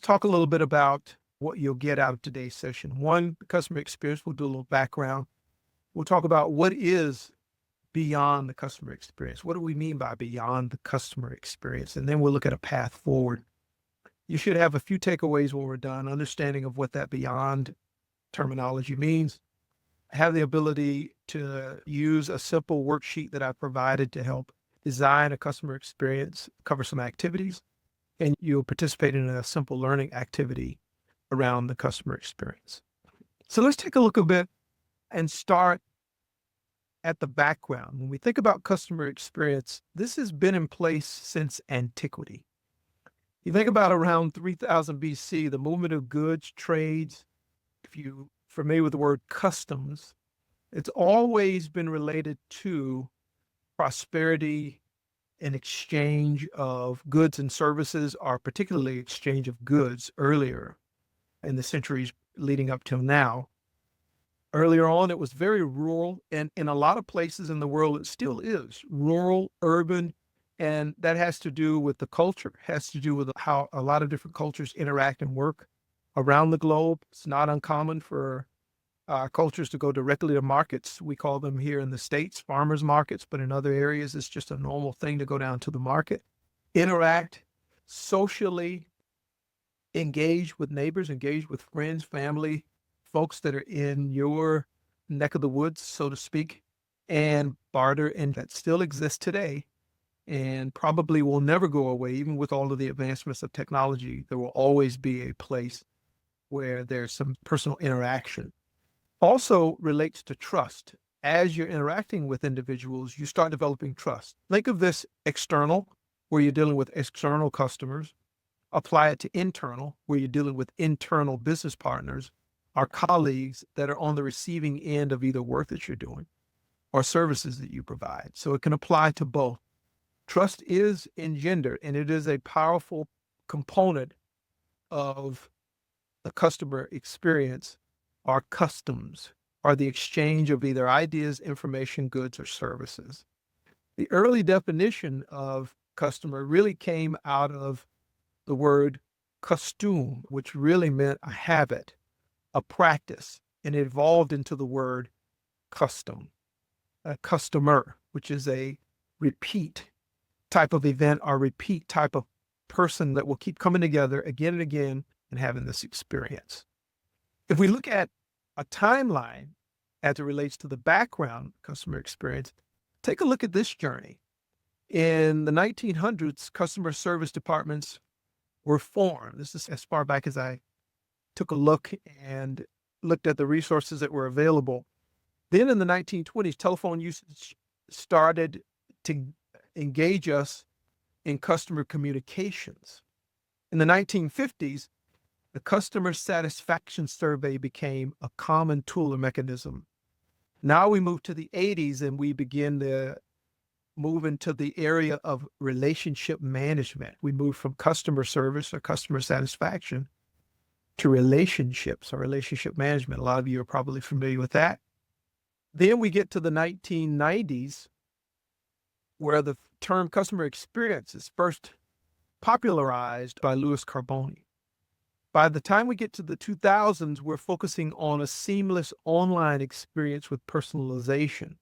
talk a little bit about what you'll get out of today's session. One, the customer experience. We'll do a little background. We'll talk about what is beyond the customer experience. What do we mean by beyond the customer experience? And then we'll look at a path forward. You should have a few takeaways when we're done, understanding of what that beyond terminology means. Have the ability to use a simple worksheet that I've provided to help design a customer experience, cover some activities, and you'll participate in a simple learning activity around the customer experience. So let's take a look a bit and start at the background. When we think about customer experience, this has been in place since antiquity. You think about around 3000 BC, the movement of goods, trades. If you're familiar with the word customs, it's always been related to prosperity and exchange of goods and services, or particularly exchange of goods earlier in the centuries leading up till now. Earlier on, it was very rural, and in a lot of places in the world, it still is rural, urban, and that has to do with the culture, has to do with how a lot of different cultures interact and work around the globe. It's not uncommon for cultures to go directly to markets. We call them here in the States farmers markets, but in other areas, it's just a normal thing to go down to the market, interact socially, engage with neighbors, engage with friends, family, folks that are in your neck of the woods, so to speak, and barter. And that still exists today and probably will never go away. Even with all of the advancements of technology, there will always be a place where there's some personal interaction. Also relates to trust. As you're interacting with individuals, you start developing trust. Think of this external, where you're dealing with external customers. Apply it to internal, where you're dealing with internal business partners, our colleagues that are on the receiving end of either work that you're doing or services that you provide. So it can apply to both. Trust is engendered, and it is a powerful component of the customer experience. Our customs are the exchange of either ideas, information, goods, or services. The early definition of customer really came out of the word costume, which really meant a habit, a practice, and it evolved into the word custom, a customer, which is a repeat type of event or repeat type of person that will keep coming together again and again and having this experience. If we look at a timeline as it relates to the background customer experience, take a look at this journey. In the 1900s, customer service departments were formed. This is as far back as I took a look and looked at the resources that were available. Then in the 1920s, telephone usage started to engage us in customer communications. In the 1950s, the customer satisfaction survey became a common tool or mechanism. Now we move to the 80s and we begin to move into the area of relationship management. We move from customer service or customer satisfaction to relationships or relationship management. A lot of you are probably familiar with that. Then we get to the 1990s, where the term customer experience is first popularized by Louis Carboni. By the time we get to the 2000s, we're focusing on a seamless online experience with personalization.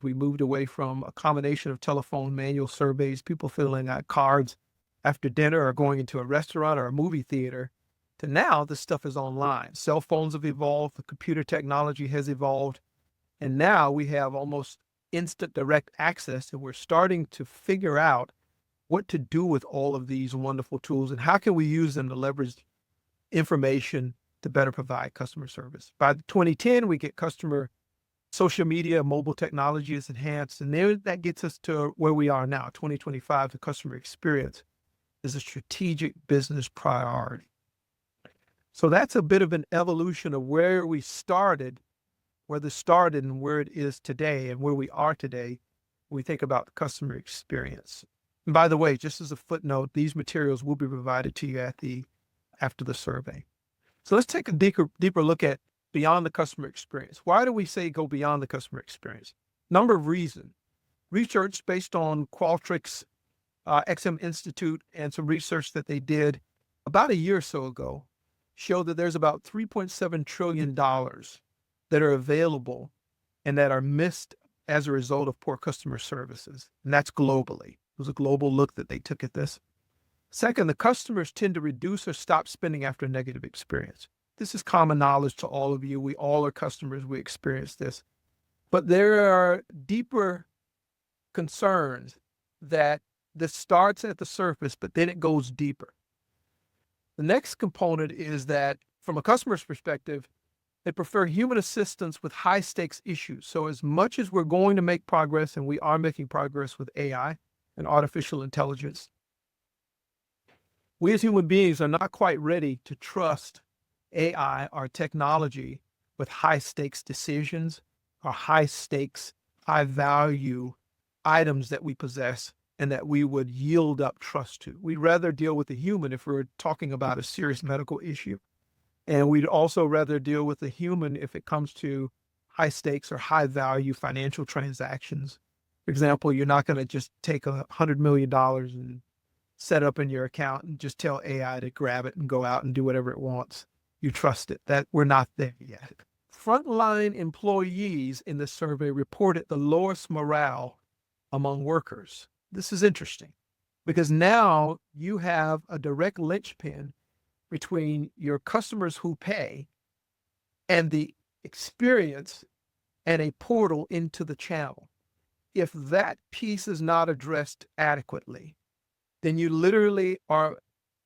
We moved away from a combination of telephone manual surveys, people filling out cards after dinner or going into a restaurant or a movie theater, to now this stuff is online. Cell phones have evolved, the computer technology has evolved, and now we have almost instant direct access, and we're starting to figure out what to do with all of these wonderful tools and how can we use them to leverage information to better provide customer service. By 2010, we get customer social media, mobile technology is enhanced, and then that gets us to where we are now, 2025. The customer experience is a strategic business priority. So that's a bit of an evolution of where we started, where this started and where it is today and where we are today when we think about the customer experience. And by the way, just as a footnote, these materials will be provided to you after the survey. So let's take a deeper look at beyond the customer experience. Why do we say go beyond the customer experience? Number of reasons. Research based on Qualtrics, XM Institute, and some research that they did about a year or so ago showed that there's about $3.7 trillion that are available and that are missed as a result of poor customer services. And that's globally. It was a global look that they took at this. Second, the customers tend to reduce or stop spending after a negative experience. This is common knowledge to all of you. We all are customers. We experience this. But there are deeper concerns that this starts at the surface, but then it goes deeper. The next component is that from a customer's perspective, they prefer human assistance with high stakes issues. So as much as we're going to make progress, and we are making progress with AI and artificial intelligence, we as human beings are not quite ready to trust AI or technology with high stakes decisions or high stakes, high value items that we possess and that we would yield up trust to. We'd rather deal with the human if we're talking about a serious medical issue. And we'd also rather deal with the human if it comes to high stakes or high value financial transactions. For example, you're not going to just take $100 million and set up in your account and just tell AI to grab it and go out and do whatever it wants. You trust it. That we're not there yet. Frontline employees in the survey reported the lowest morale among workers. This is interesting because now you have a direct linchpin between your customers who pay and the experience and a portal into the channel. If that piece is not addressed adequately, then you literally are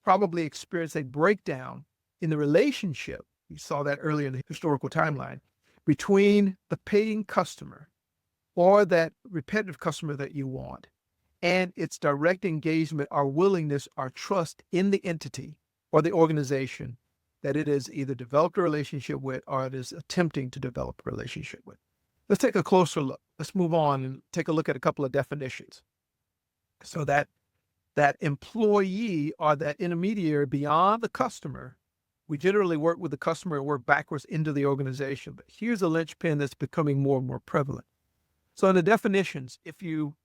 probably experience a breakdown in the relationship. You saw that earlier in the historical timeline between the paying customer or that repetitive customer that you want and its direct engagement or willingness or trust in the entity or the organization that it has either developed a relationship with or it is attempting to develop a relationship with. Let's take a closer look. Let's move on and take a look at a couple of definitions. So that employee or that intermediary beyond the customer, we generally work with the customer and work backwards into the organization. But here's a linchpin that's becoming more and more prevalent. So in the definitions, if you'll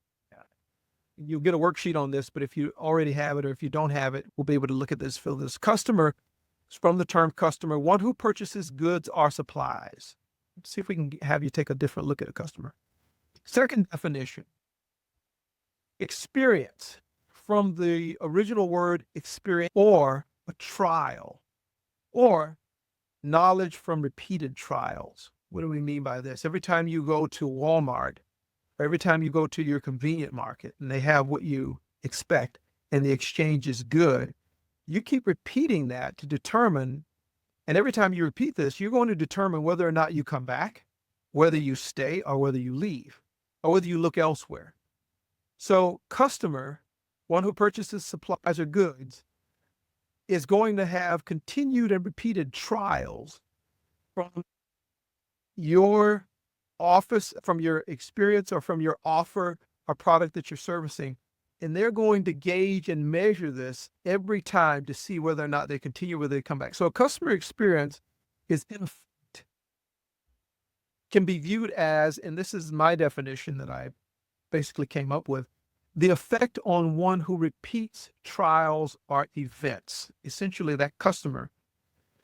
get a worksheet on this, but if you already have it or if you don't have it, we'll be able to look at this. Fill this. Customer is from the term customer, one who purchases goods or supplies. Let's see if we can have you take a different look at a customer. Second definition, experience, from the original word experience or a trial or knowledge from repeated trials. What do we mean by this? Every time you go to Walmart, or every time you go to your convenient market and they have what you expect and the exchange is good, you keep repeating that to determine, and every time you repeat this, you're going to determine whether or not you come back, whether you stay or whether you leave, or whether you look elsewhere. So customer, one who purchases supplies or goods, is going to have continued and repeated trials from your office, from your experience, or from your offer or product that you're servicing. And they're going to gauge and measure this every time to see whether or not they continue, whether they come back. So a customer experience is, in effect, can be viewed as, and this is my definition that I basically came up with, the effect on one who repeats trials or events. Essentially, that customer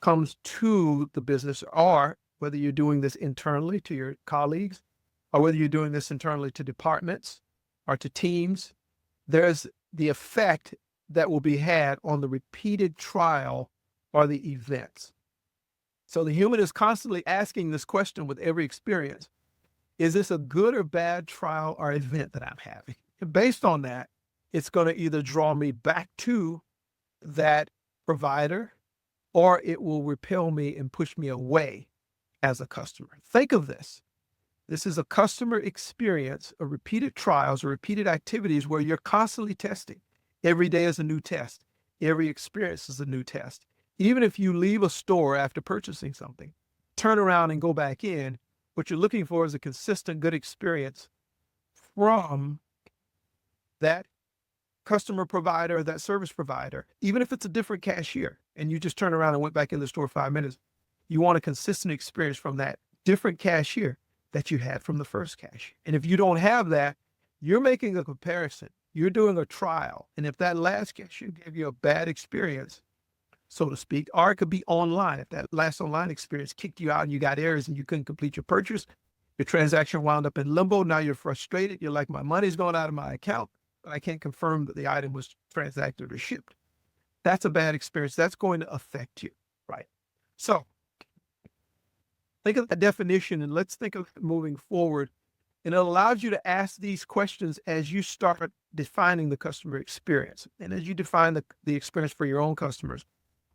comes to the business, or whether you're doing this internally to your colleagues, or whether you're doing this internally to departments or to teams, there's the effect that will be had on the repeated trial or the events. So the human is constantly asking this question with every experience. Is this a good or bad trial or event that I'm having? And based on that, it's going to either draw me back to that provider or it will repel me and push me away as a customer. Think of this. This is a customer experience of repeated trials or repeated activities where you're constantly testing. Every day is a new test. Every experience is a new test. Even if you leave a store after purchasing something, turn around and go back in, what you're looking for is a consistent, good experience from that customer provider, that service provider. Even if it's a different cashier and you just turn around and went back in the store 5 minutes, you want a consistent experience from that different cashier that you had from the first cashier. And if you don't have that, you're making a comparison. You're doing a trial. And if that last cashier gave you a bad experience, so to speak, or it could be online. If that last online experience kicked you out and you got errors and you couldn't complete your purchase, your transaction wound up in limbo. Now you're frustrated. You're like, my money's going out of my account, but I can't confirm that the item was transacted or shipped. That's a bad experience. That's going to affect you, right? So think of that definition and let's think of moving forward. And it allows you to ask these questions as you start defining the customer experience. And as you define the experience for your own customers,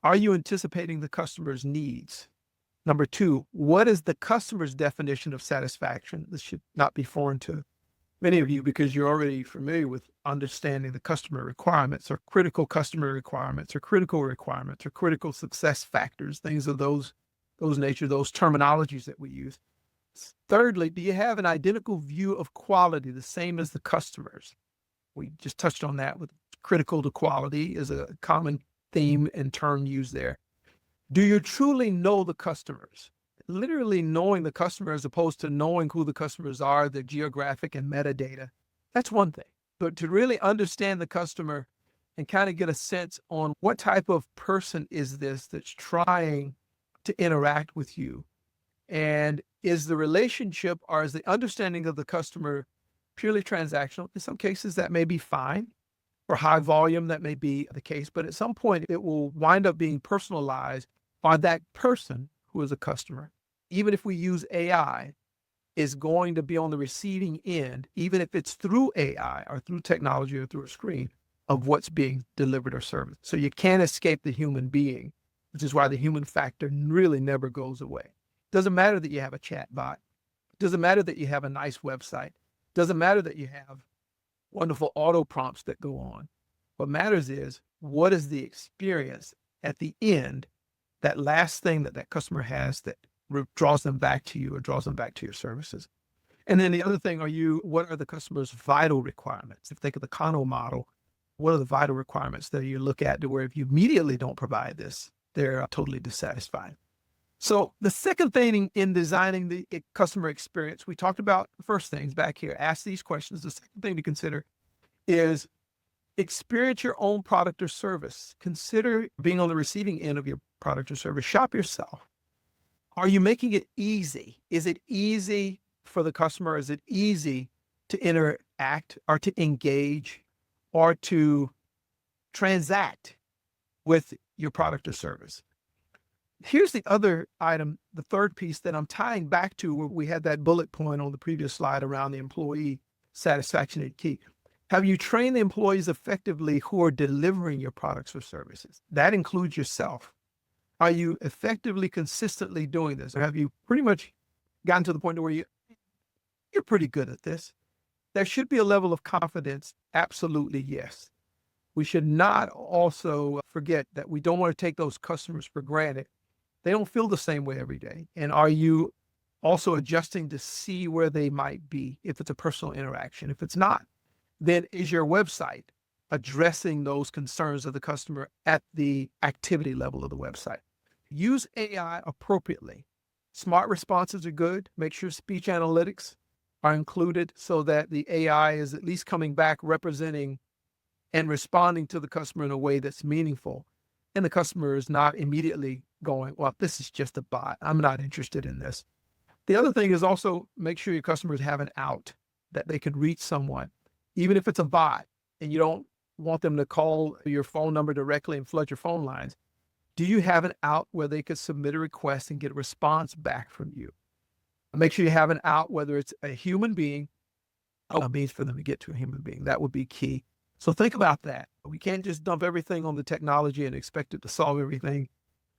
are you anticipating the customer's needs? Number two, what is the customer's definition of satisfaction? This should not be foreign to many of you because you're already familiar with understanding the customer requirements or critical customer requirements or critical requirements or critical success factors, things of those nature, those terminologies that we use. Thirdly, do you have an identical view of quality, the same as the customers? We just touched on that with critical to quality is a common theme and term used there. Do you truly know the customers? Literally knowing the customer as opposed to knowing who the customers are, their geographic and metadata. That's one thing. But to really understand the customer and kind of get a sense on what type of person is this that's trying to interact with you. And is the relationship or is the understanding of the customer purely transactional? In some cases, that may be fine. For high volume, that may be the case. But at some point, it will wind up being personalized by that person who is a customer. Even if we use AI, is going to be on the receiving end, even if it's through AI or through technology or through a screen, of what's being delivered or served. So you can't escape the human being, which is why the human factor really never goes away. Doesn't matter that you have a chat bot. Doesn't matter that you have a nice website. Doesn't matter that you have wonderful auto prompts that go on. What matters is what is the experience at the end, that last thing that customer has that draws them back to you or draws them back to your services. And then the other thing, what are the customer's vital requirements? If you think of the Kano model, what are the vital requirements that you look at to where if you immediately don't provide this, they're totally dissatisfied. So the second thing in designing the customer experience, we talked about the first things back here, ask these questions. The second thing to consider is experience your own product or service. Consider being on the receiving end of your product or service. Shop yourself. Are you making it easy? Is it easy for the customer? Is it easy to interact or to engage or to transact with your product or service? Here's the other item, the third piece that I'm tying back to where we had that bullet point on the previous slide around the employee satisfaction and key. Have you trained the employees effectively who are delivering your products or services? That includes yourself. Are you effectively, consistently doing this? Or have you pretty much gotten to the point where you're pretty good at this? There should be a level of confidence. Absolutely, yes. We should not also forget that we don't want to take those customers for granted. They don't feel the same way every day. And are you also adjusting to see where they might be if it's a personal interaction? If it's not, then is your website addressing those concerns of the customer at the activity level of the website? Use AI appropriately. Smart responses are good. Make sure speech analytics are included so that the AI is at least coming back representing and responding to the customer in a way that's meaningful. And the customer is not immediately going, well, this is just a bot. I'm not interested in this. The other thing is also make sure your customers have an out, that they can reach someone, even if it's a bot and you don't want them to call your phone number directly and flood your phone lines. Do you have an out where they could submit a request and get a response back from you? Make sure you have an out, whether it's a human being, a means for them to get to a human being. That would be key. So think about that. We can't just dump everything on the technology and expect it to solve everything.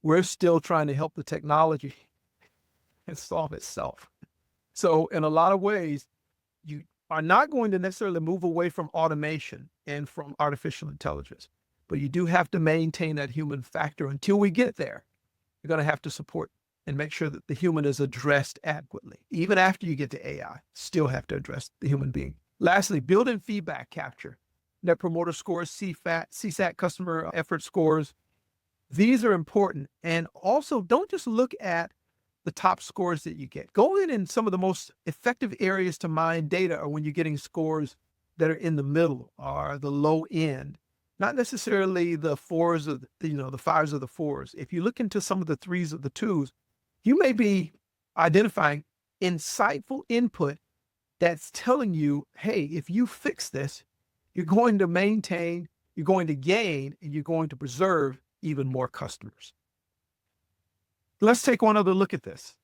We're still trying to help the technology and solve itself. So in a lot of ways, you are not going to necessarily move away from automation and from artificial intelligence, but you do have to maintain that human factor until we get there. You're going to have to support and make sure that the human is addressed adequately. Even after you get to AI, still have to address the human being. Lastly, build-in feedback capture. Net Promoter Scores, CSAT, customer effort scores. These are important. And also, don't just look at the top scores that you get. Go in some of the most effective areas to mine data are when you're getting scores that are in the middle or the low end. not necessarily the fours of the fives or the fours. If you look into some of the threes of the twos, you may be identifying insightful input that's telling you, hey, if you fix this, you're going to maintain, you're going to gain, and you're going to preserve even more customers. Let's take one other look at this.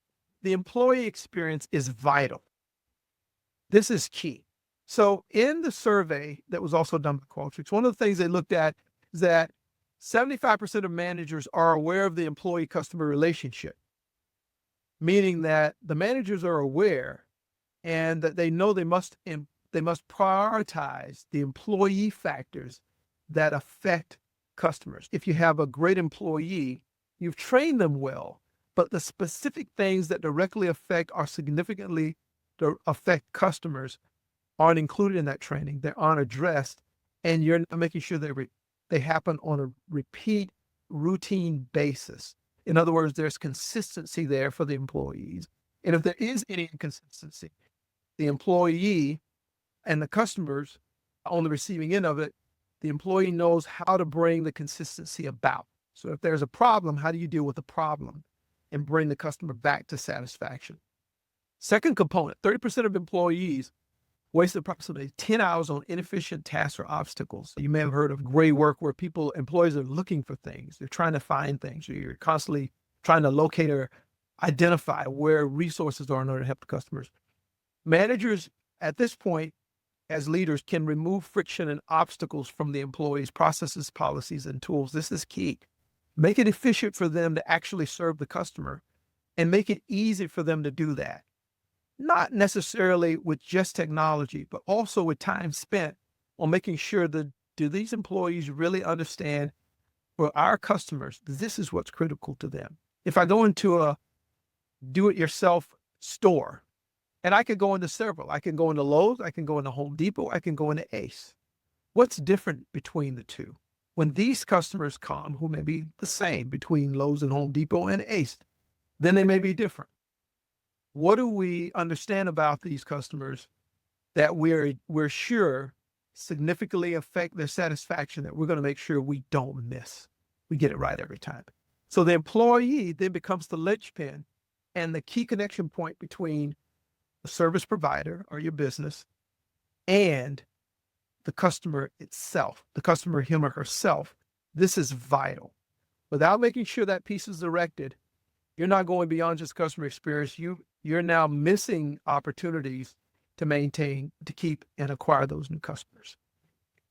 The employee experience is vital. This is key. So in the survey that was also done by Qualtrics, one of the things they looked at is that 75% of managers are aware of the employee-customer relationship, meaning that the managers are aware and that they know they must prioritize the employee factors that affect customers. If you have a great employee, you've trained them well, but the specific things that directly affect or significantly affect customers aren't included in that training. They aren't addressed, and you're making sure they happen on a repeat, routine basis. In other words, there's consistency there for the employees. And if there is any inconsistency, the employee and the customers on the receiving end of it, the employee knows how to bring the consistency about. So if there's a problem, how do you deal with the problem and bring the customer back to satisfaction? Second component, 30% of employees waste approximately 10 hours on inefficient tasks or obstacles. You may have heard of gray work where employees are looking for things. They're trying to find things. You're constantly trying to locate or identify where resources are in order to help the customers. Managers at this point, as leaders, can remove friction and obstacles from the employees' processes, policies, and tools. This is key. Make it efficient for them to actually serve the customer and make it easy for them to do that. Not necessarily with just technology, but also with time spent on making sure that do these employees really understand for our customers, this is what's critical to them. If I go into a do-it-yourself store, and I could go into several, I can go into Lowe's, I can go into Home Depot, I can go into Ace. What's different between the two? When these customers come, who may be the same between Lowe's and Home Depot and Ace, then they may be different. What do we understand about these customers that we're sure significantly affect their satisfaction that we're going to make sure we don't miss? We get it right every time. So the employee then becomes the linchpin and the key connection point between the service provider or your business and the customer itself, the customer, him or herself. This is vital. Without making sure that piece is erected, you're not going beyond just customer experience. You're now missing opportunities to maintain, to keep, and acquire those new customers.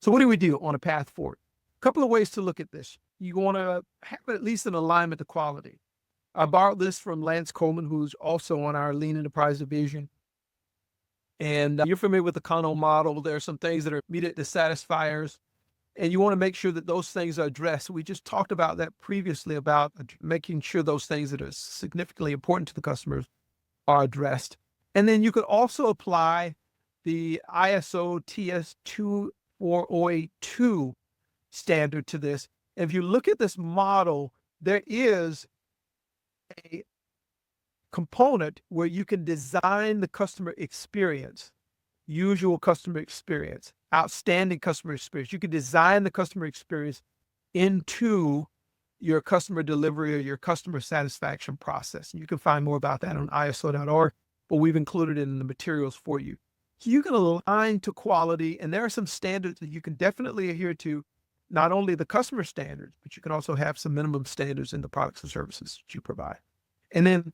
So what do we do on a path forward? A couple of ways to look at this. You want to have at least an alignment to quality. I borrowed this from Lance Coleman, who's also on our Lean Enterprise division. And you're familiar with the Kano model. There are some things that are immediate dissatisfiers, and you want to make sure that those things are addressed. We just talked about that previously, about making sure those things that are significantly important to the customers are addressed. And then you could also apply the ISO TS 24082 standard to this. And if you look at this model, there is a component where you can design the customer experience, usual customer experience, outstanding customer experience. You can design the customer experience into your customer delivery or your customer satisfaction process. And you can find more about that on ISO.org, but we've included it in the materials for you. So you can align to quality, and there are some standards that you can definitely adhere to, not only the customer standards, but you can also have some minimum standards in the products and services that you provide. And then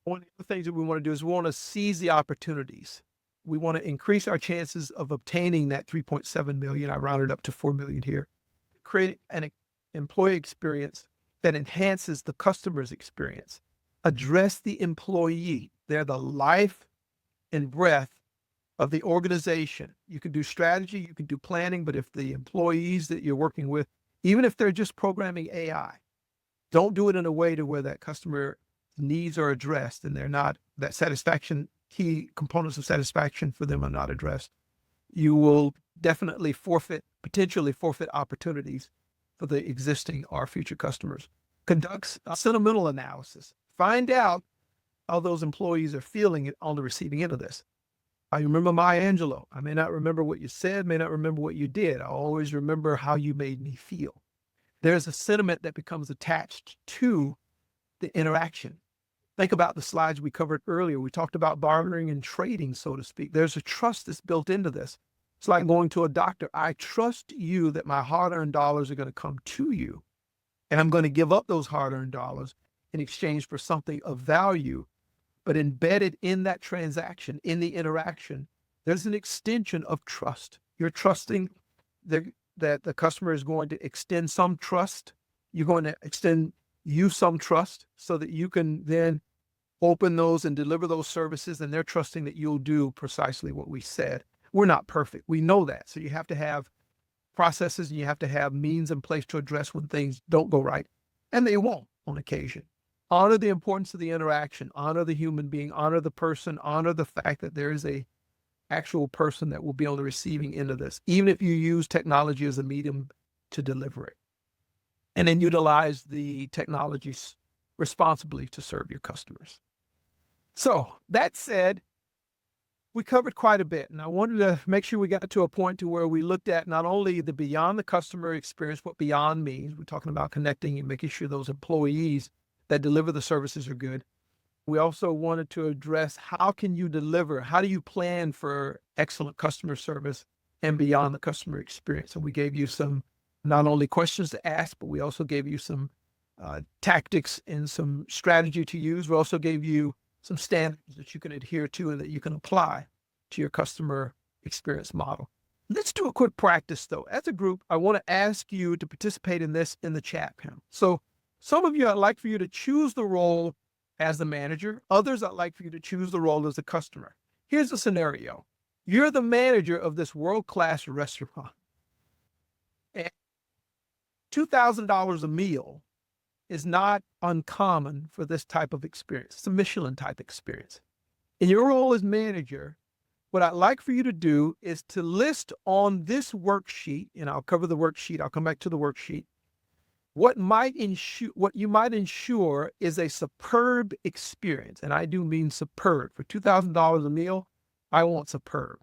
one of the things that we want to do is we want to seize the opportunities. We want to increase our chances of obtaining that 3.7 million. I rounded up to 4 million here. Create an employee experience that enhances the customer's experience. Address the employee. They're the life and breath of the organization. You can do strategy, you can do planning, but if the employees that you're working with, even if they're just programming AI, don't do it in a way to where that customer needs are addressed and they're not, that satisfaction, key components of satisfaction for them are not addressed. You will definitely potentially forfeit opportunities for the existing or future customers. Conducts a sentimental analysis. Find out how those employees are feeling on the receiving end of this. I remember Maya Angelou. I may not remember what you said, may not remember what you did. I always remember how you made me feel. There's a sentiment that becomes attached to the interaction. Think about the slides we covered earlier. We talked about bartering and trading, so to speak. There's a trust that's built into this. It's like going to a doctor. I trust you that my hard-earned dollars are going to come to you, and I'm going to give up those hard-earned dollars in exchange for something of value. But embedded in that transaction, in the interaction, there's an extension of trust. You're trusting that the customer is going to extend some trust. You're going to extend you some trust so that you can then open those and deliver those services, and they're trusting that you'll do precisely what we said. We're not perfect. We know that. So you have to have processes and you have to have means in place to address when things don't go right, and they won't on occasion. Honor the importance of the interaction, honor the human being, honor the person, honor the fact that there is a actual person that will be on the receiving end of this, even if you use technology as a medium to deliver it. And then utilize the technologies responsibly to serve your customers. So that said, we covered quite a bit, and I wanted to make sure we got to a point to where we looked at not only the beyond the customer experience, what beyond means. We're talking about connecting and making sure those employees that deliver the services are good. We also wanted to address how can you deliver, how do you plan for excellent customer service and beyond the customer experience? And we gave you some not only questions to ask, but we also gave you some tactics and some strategy to use. We also gave you some standards that you can adhere to and that you can apply to your customer experience model. Let's do a quick practice though. As a group, I want to ask you to participate in this in the chat panel. So some of you, I'd like for you to choose the role as the manager. Others, I'd like for you to choose the role as the customer. Here's the scenario. You're the manager of this world-class restaurant. And $2,000 a meal is not uncommon for this type of experience. It's a Michelin type experience. In your role as manager, what I'd like for you to do is to list on this worksheet, and I'll cover the worksheet, I'll come back to the worksheet, what you might ensure is a superb experience. And I do mean superb. For $2,000 a meal, I want superb.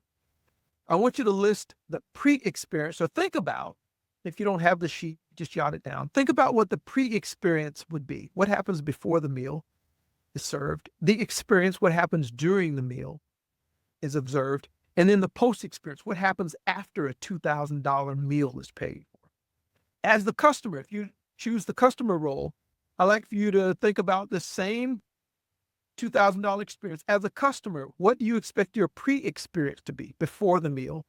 I want you to list the pre-experience. So think about, if you don't have the sheet, just jot it down. Think about what the pre-experience would be. What happens before the meal is served? The experience, what happens during the meal is observed. And then the post-experience, what happens after a $2,000 meal is paid for? As the customer, if you choose the customer role, I'd like for you to think about the same $2,000 experience. As a customer, what do you expect your pre-experience to be before the meal,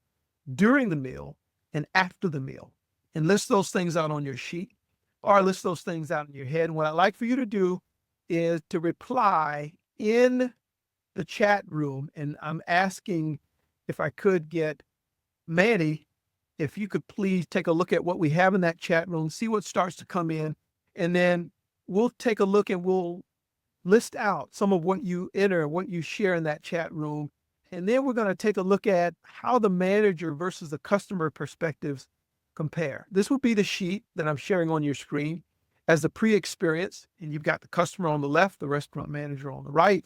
during the meal, and after the meal? And list those things out on your sheet or list those things out in your head. And what I'd like for you to do is to reply in the chat room. And I'm asking if I could get Manny, if you could please take a look at what we have in that chat room, see what starts to come in, and then we'll take a look and we'll list out some of what you enter, what you share in that chat room. And then we're going to take a look at how the manager versus the customer perspectives compare. This will be the sheet that I'm sharing on your screen as the pre-experience, and you've got the customer on the left, the restaurant manager on the right.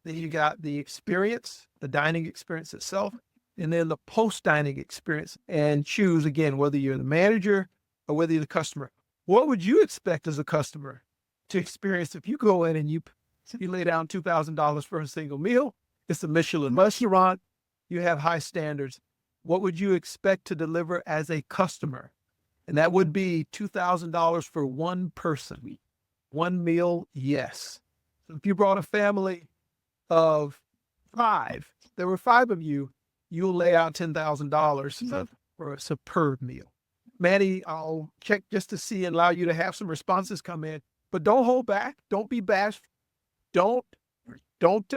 Then you got the experience, the dining experience itself, and then the post-dining experience, and choose again whether you're the manager or whether you're the customer. What would you expect as a customer to experience if you go in and you lay down $2,000 for a single meal? It's a Michelin restaurant. You have high standards. What would you expect to deliver as a customer? And that would be $2,000 for one person. One meal, yes. So if you brought a family of 5, there were 5 of you, you'll lay out $10,000 for a superb meal. Manny, I'll check just to see and allow you to have some responses come in, but don't hold back. Don't be bashful. Don't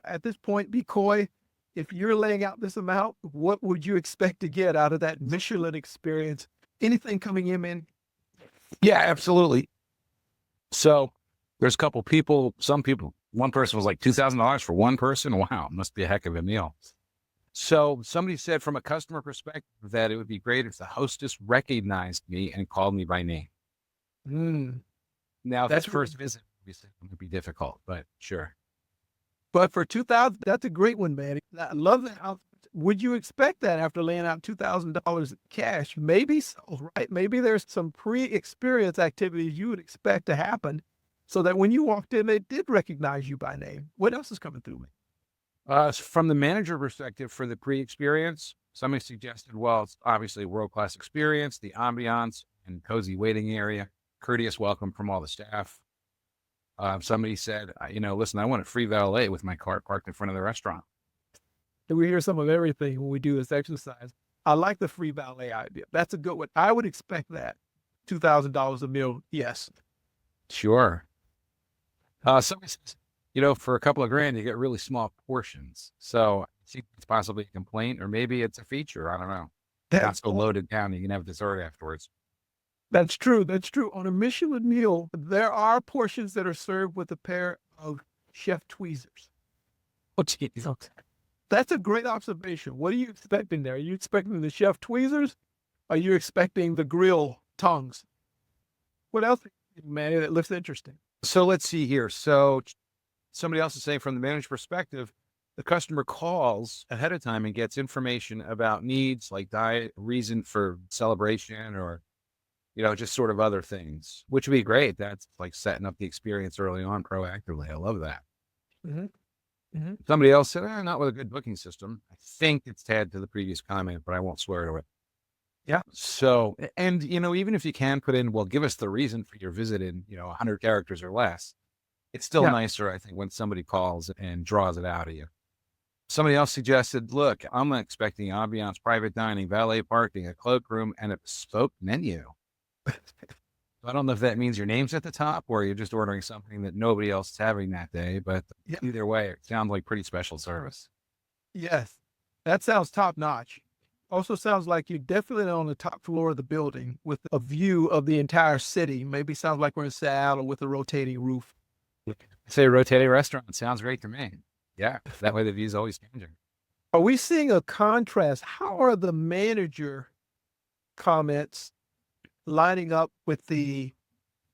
at this point be coy. If you're laying out this amount, what would you expect to get out of that Michelin experience? Anything coming in, man? Yeah, absolutely. So there's a couple people, some people, one person was like $2,000 for one person. Wow, must be a heck of a meal. So somebody said from a customer perspective that it would be great if the hostess recognized me and called me by name. Now, that's first visit would be difficult, but sure. But for $2,000, that's a great one, man. I love that. Would you expect that after laying out $2,000 cash? Maybe so, right? Maybe there's some pre-experience activities you would expect to happen so that when you walked in, they did recognize you by name. What else is coming through me? From the manager perspective, for the pre-experience, somebody suggested, well, it's obviously a world-class experience, the ambiance and cozy waiting area, courteous welcome from all the staff. Somebody said, listen, I want a free valet with my car parked in front of the restaurant. We hear some of everything when we do this exercise. I like the free valet idea. That's a good one. I would expect that. $2,000 a meal, yes. Sure. Somebody says, for a couple of grand, you get really small portions. So I think it's possibly a complaint, or maybe it's a feature. I don't know. Not so loaded down, you can have dessert afterwards. That's true. That's true. On a Michelin meal, there are portions that are served with a pair of chef tweezers. Oh, geez. That's a great observation. What are you expecting there? Are you expecting the chef tweezers? Are you expecting the grill tongues? What else, Manny, that looks interesting? So let's see here. So somebody else is saying, from the manager perspective, the customer calls ahead of time and gets information about needs like diet, reason for celebration, or, just sort of other things, which would be great. That's like setting up the experience early on proactively. I love that. Mm-hmm. Mm-hmm. Somebody else said, not with a good booking system. I think it's tied to the previous comment, but I won't swear to it. Yeah. So, and, even if you can put in, well, give us the reason for your visit in, 100 characters or less, it's still nicer, I think, when somebody calls and draws it out of you. Somebody else suggested, look, I'm expecting ambiance, private dining, valet parking, a cloakroom, and a bespoke menu. I don't know if that means your name's at the top or you're just ordering something that nobody else is having that day, but either way, it sounds like pretty special service. Yes, that sounds top notch. Also sounds like you're definitely on the top floor of the building with a view of the entire city. Maybe sounds like we're in Seattle with a rotating roof. Say rotating restaurant. Sounds great to me. Yeah, that way the view's always changing. Are we seeing a contrast? How are the manager comments lining up with the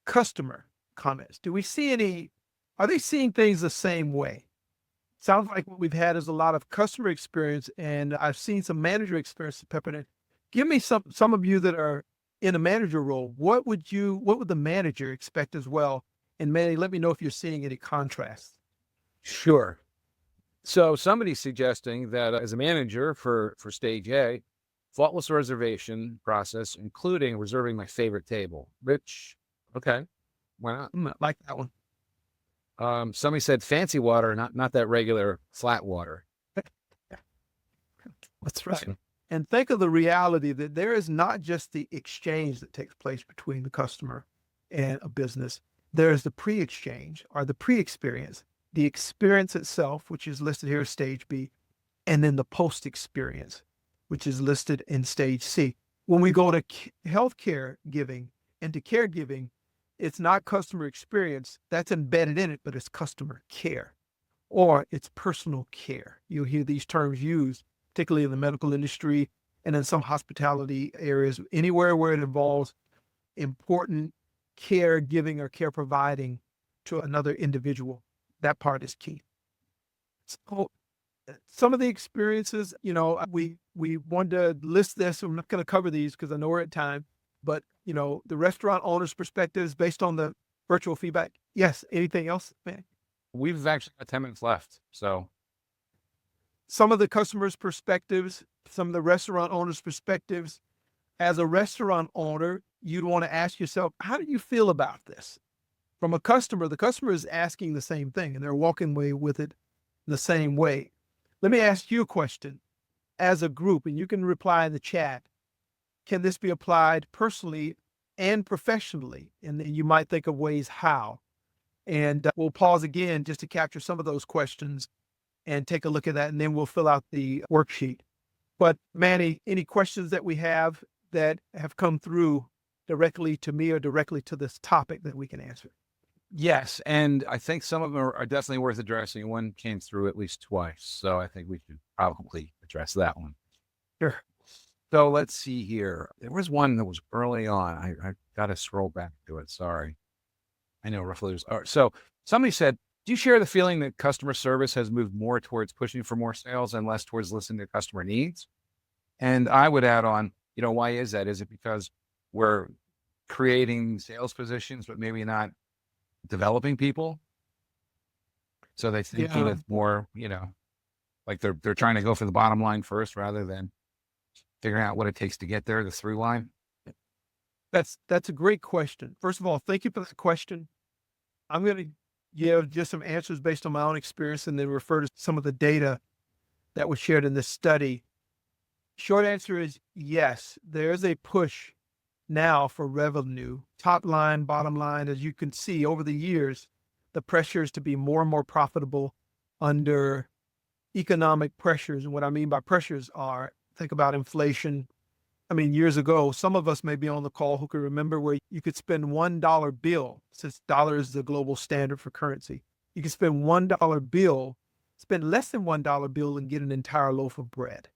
customer comments? Do we see are they seeing things the same way? Sounds like what we've had is a lot of customer experience, and I've seen some manager experience peppered in. Give me some of you that are in a manager role. What would the manager expect as well? And Manny, let me know if you're seeing any contrast. Sure. So somebody's suggesting that as a manager for stage A, faultless reservation process, including reserving my favorite table. Which, okay, why not? I like that one. Somebody said fancy water, not that regular flat water. That's right. And think of the reality that there is not just the exchange that takes place between the customer and a business. There is the pre-exchange or the pre-experience, the experience itself, which is listed here as stage B, and then the post-experience, which is listed in stage C. When we go to healthcare giving and to caregiving, it's not customer experience that's embedded in it, but it's customer care or it's personal care. You'll hear these terms used, particularly in the medical industry and in some hospitality areas, anywhere where it involves important care giving or care providing to another individual. That part is key. So some of the experiences, we wanted to list this. I'm not going to cover these because I know we're at time, but the restaurant owner's perspectives based on the virtual feedback. Yes. Anything else, man? We've actually got 10 minutes left. So some of the customers' perspectives, some of the restaurant owners' perspectives. As a restaurant owner, you'd want to ask yourself, how do you feel about this? From a customer, the customer is asking the same thing and they're walking away with it the same way. Let me ask you a question as a group, and you can reply in the chat. Can this be applied personally and professionally? And then you might think of ways how. And we'll pause again just to capture some of those questions and take a look at that, and then we'll fill out the worksheet. But Manny, any questions that we have that have come through directly to me or directly to this topic that we can answer? Yes, and I think some of them are definitely worth addressing. One came through at least twice, so I think we should probably address that one. Sure. So let's see here. There was one that was early on. I got to scroll back to it. Sorry. I know roughly. So somebody said, Do you share the feeling that customer service has moved more towards pushing for more sales and less towards listening to customer needs? And I would add on, why is that? Is it because we're creating sales positions, but maybe not developing people? So they're thinking Yeah, it's more, like they're trying to go for the bottom line first rather than figuring out what it takes to get there, the through line. that's a great question. First of all, thank you for the question. I'm going to give just some answers based on my own experience and then refer to some of the data that was shared in this study. Short answer is yes, there's a push now for revenue, top line, bottom line. As you can see over the years, the pressure is to be more and more profitable under economic pressures. And what I mean by pressures are, think about inflation. I mean, years ago, some of us may be on the call who can remember where you could spend $1 bill, since dollar is the global standard for currency. You can spend $1 bill, spend less than $1 bill and get an entire loaf of bread.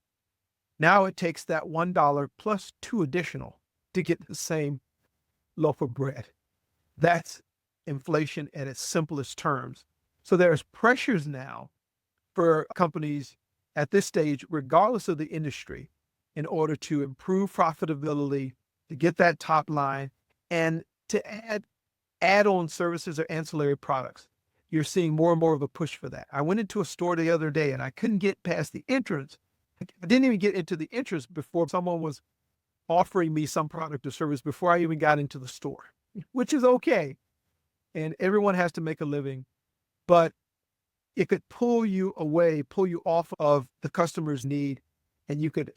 Now it takes that $1 plus two additional to get the same loaf of bread. That's inflation at its simplest terms. So there's pressures now for companies at this stage, regardless of the industry, in order to improve profitability, to get that top line, and to add-on services or ancillary products. You're seeing more and more of a push for that. I went into a store the other day and I couldn't get past the entrance. I didn't even get into the entrance before someone was offering me some product or service before I even got into the store, which is okay. And everyone has to make a living, but it could pull you away, pull you off of the customer's need, and you could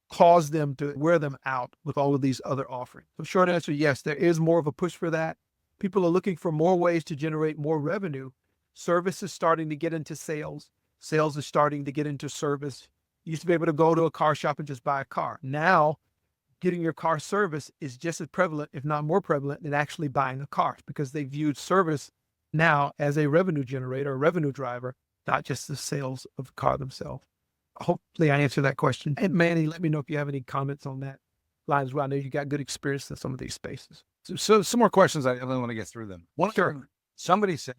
cause them to wear them out with all of these other offerings. So short answer, yes, there is more of a push for that. People are looking for more ways to generate more revenue. Service is starting to get into sales. Sales is starting to get into service. You used to be able to go to a car shop and just buy a car. Now, getting your car service is just as prevalent, if not more prevalent, than actually buying a car, because they viewed service now as a revenue generator, a revenue driver, not just the sales of the car themselves. Hopefully I answered that question. And Manny, let me know if you have any comments on that line as well. I know you got good experience in some of these spaces. So some more questions. I really want to get through them. Sure. Somebody said,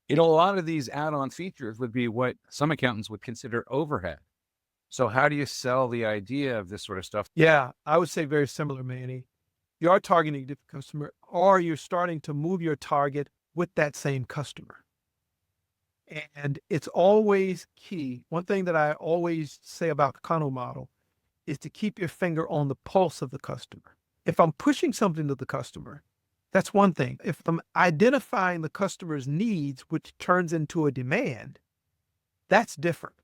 a lot of these add-on features would be what some accountants would consider overhead. So how do you sell the idea of this sort of stuff? Yeah, I would say very similar, Manny. You are targeting a different customer, or you're starting to move your target with that same customer. And it's always key. One thing that I always say about the Kano model is to keep your finger on the pulse of the customer. If I'm pushing something to the customer, that's one thing. If I'm identifying the customer's needs, which turns into a demand, that's different.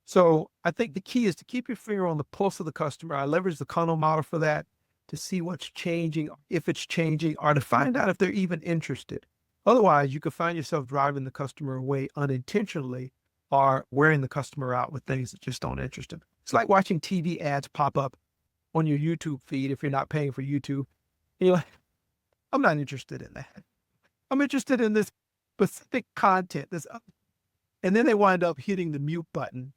So I think the key is to keep your finger on the pulse of the customer. I leverage the Kano model for that, to see what's changing, if it's changing, or to find out if they're even interested. Otherwise, you could find yourself driving the customer away unintentionally or wearing the customer out with things that just don't interest them. It's like watching TV ads pop up on your YouTube feed if you're not paying for YouTube. And you're like, I'm not interested in that. I'm interested in this specific content. And then they wind up hitting the mute button.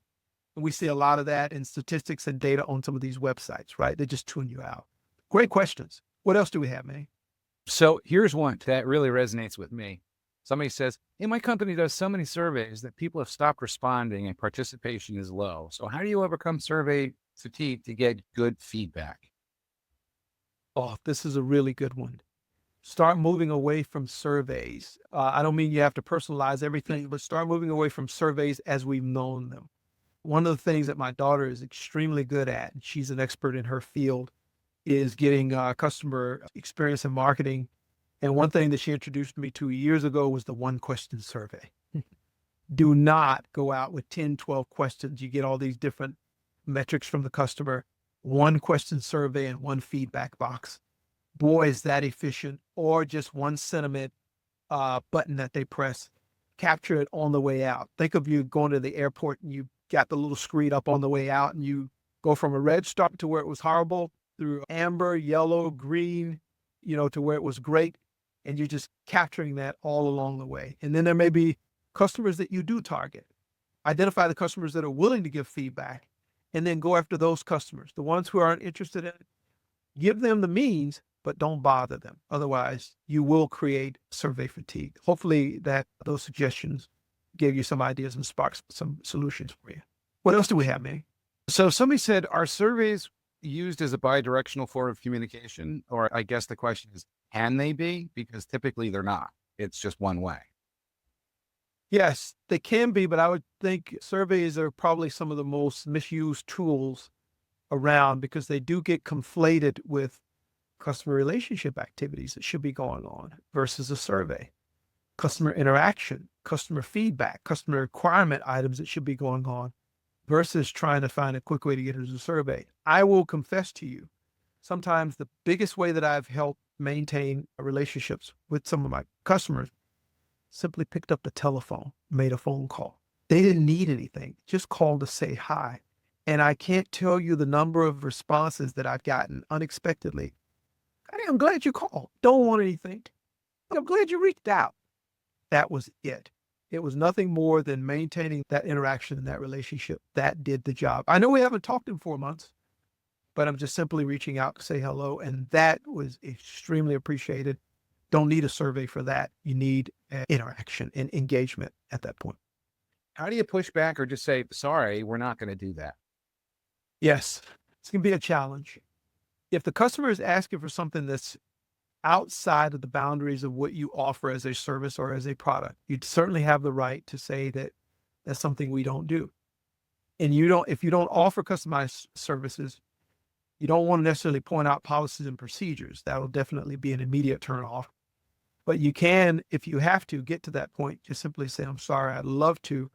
And we see a lot of that in statistics and data on some of these websites, right? They just tune you out. Great questions. What else do we have, man? So here's one that really resonates with me. Somebody says, hey, my company does so many surveys that people have stopped responding and participation is low. So how do you overcome survey fatigue to get good feedback? Oh, this is a really good one. Start moving away from surveys. I don't mean you have to personalize everything, but start moving away from surveys as we've known them. One of the things that my daughter is extremely good at, and she's an expert in her field, is getting customer experience and marketing. And one thing that she introduced me to years ago was the one question survey. Do not go out with 10, 12 questions. You get all these different metrics from the customer. One question survey and one feedback box. Boy, is that efficient. Or just one sentiment button that they press. Capture it on the way out. Think of you going to the airport and you got the little screen up on the way out and you go from a red start to where it was horrible, through amber, yellow, green, to where it was great. And you're just capturing that all along the way. And then there may be customers that you do target. Identify the customers that are willing to give feedback and then go after those customers. The ones who aren't interested in it, give them the means, but don't bother them. Otherwise, you will create survey fatigue. Hopefully those suggestions gave you some ideas and sparks some solutions for you. What else do we have, Manny? So somebody said, are surveys used as a bi-directional form of communication? Or I guess the question is, can they be? Because typically they're not. It's just one way. Yes, they can be, but I would think surveys are probably some of the most misused tools around because they do get conflated with customer relationship activities that should be going on versus a survey. Customer interaction, customer feedback, customer requirement items that should be going on versus trying to find a quick way to get into a survey. I will confess to you, sometimes the biggest way that I've helped maintain relationships with some of my customers simply picked up the telephone, made a phone call. They didn't need anything, just called to say hi. And I can't tell you the number of responses that I've gotten unexpectedly. Hey, I'm glad you called. Don't want anything. I'm glad you reached out. That was it. It was nothing more than maintaining that interaction and that relationship. That did the job. I know we haven't talked in 4 months, but I'm just simply reaching out to say hello. And that was extremely appreciated. Don't need a survey for that. You need interaction and engagement at that point. How do you push back or just say, sorry, we're not going to do that? Yes, it's going to be a challenge. If the customer is asking for something that's outside of the boundaries of what you offer as a service or as a product, you'd certainly have the right to say that that's something we don't do. And if you don't offer customized services, you don't want to necessarily point out policies and procedures. That will definitely be an immediate turn off. But you can, if you have to get to that point, just simply say, I'm sorry, I'd love to,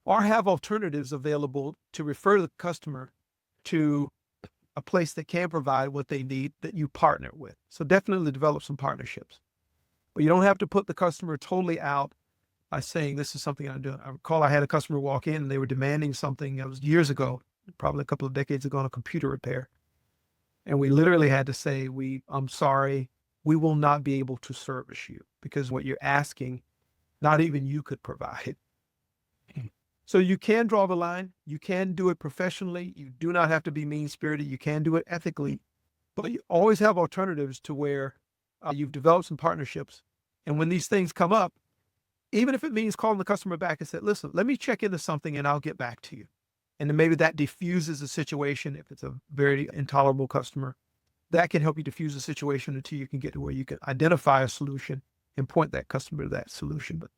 or have alternatives available to refer the customer to a place that can provide what they need that you partner with. So definitely develop some partnerships. But you don't have to put the customer totally out by saying, this is something I'm doing. I recall I had a customer walk in and they were demanding something that was years ago, probably a couple of decades ago, on a computer repair. And we literally had to say, I'm sorry, we will not be able to service you because what you're asking, not even you could provide. So you can draw the line. You can do it professionally. You do not have to be mean-spirited. You can do it ethically, but you always have alternatives to where you've developed some partnerships. And when these things come up, even if it means calling the customer back and say, listen, let me check into something and I'll get back to you. And then maybe that diffuses the situation. If it's a very intolerable customer, that can help you diffuse the situation until you can get to where you can identify a solution and point that customer to that solution. But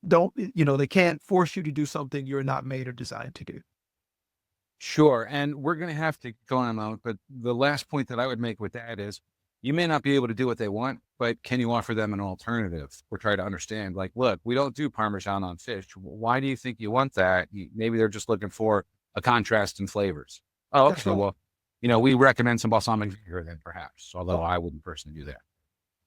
they can't force you to do something you're not made or designed to do. Sure. And we're going to have to go on a moment, but the last point that I would make with that is you may not be able to do what they want, but can you offer them an alternative or try to understand, like, look, we don't do Parmesan on fish. Why do you think you want that? Maybe they're just looking for a contrast in flavors. Oh, okay. Well, we recommend some balsamic vinegar then perhaps, although I wouldn't personally do that.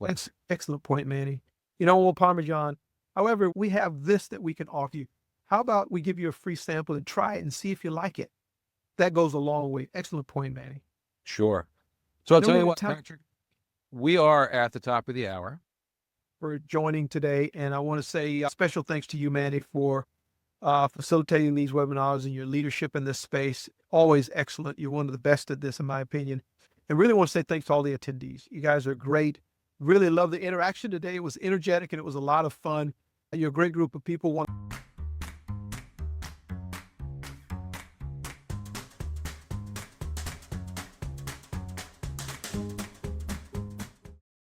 That's an excellent point, Manny. Well, Parmesan, however, we have this that we can offer you. How about we give you a free sample and try it and see if you like it? That goes a long way. Excellent point, Manny. Sure. So I'll tell you what, Patrick, we are at the top of the hour. For joining today. And I want to say special thanks to you, Manny, for facilitating these webinars and your leadership in this space. Always excellent. You're one of the best at this, in my opinion. And really want to say thanks to all the attendees. You guys are great. Really love the interaction today. It was energetic and it was a lot of fun. You're a great group of people.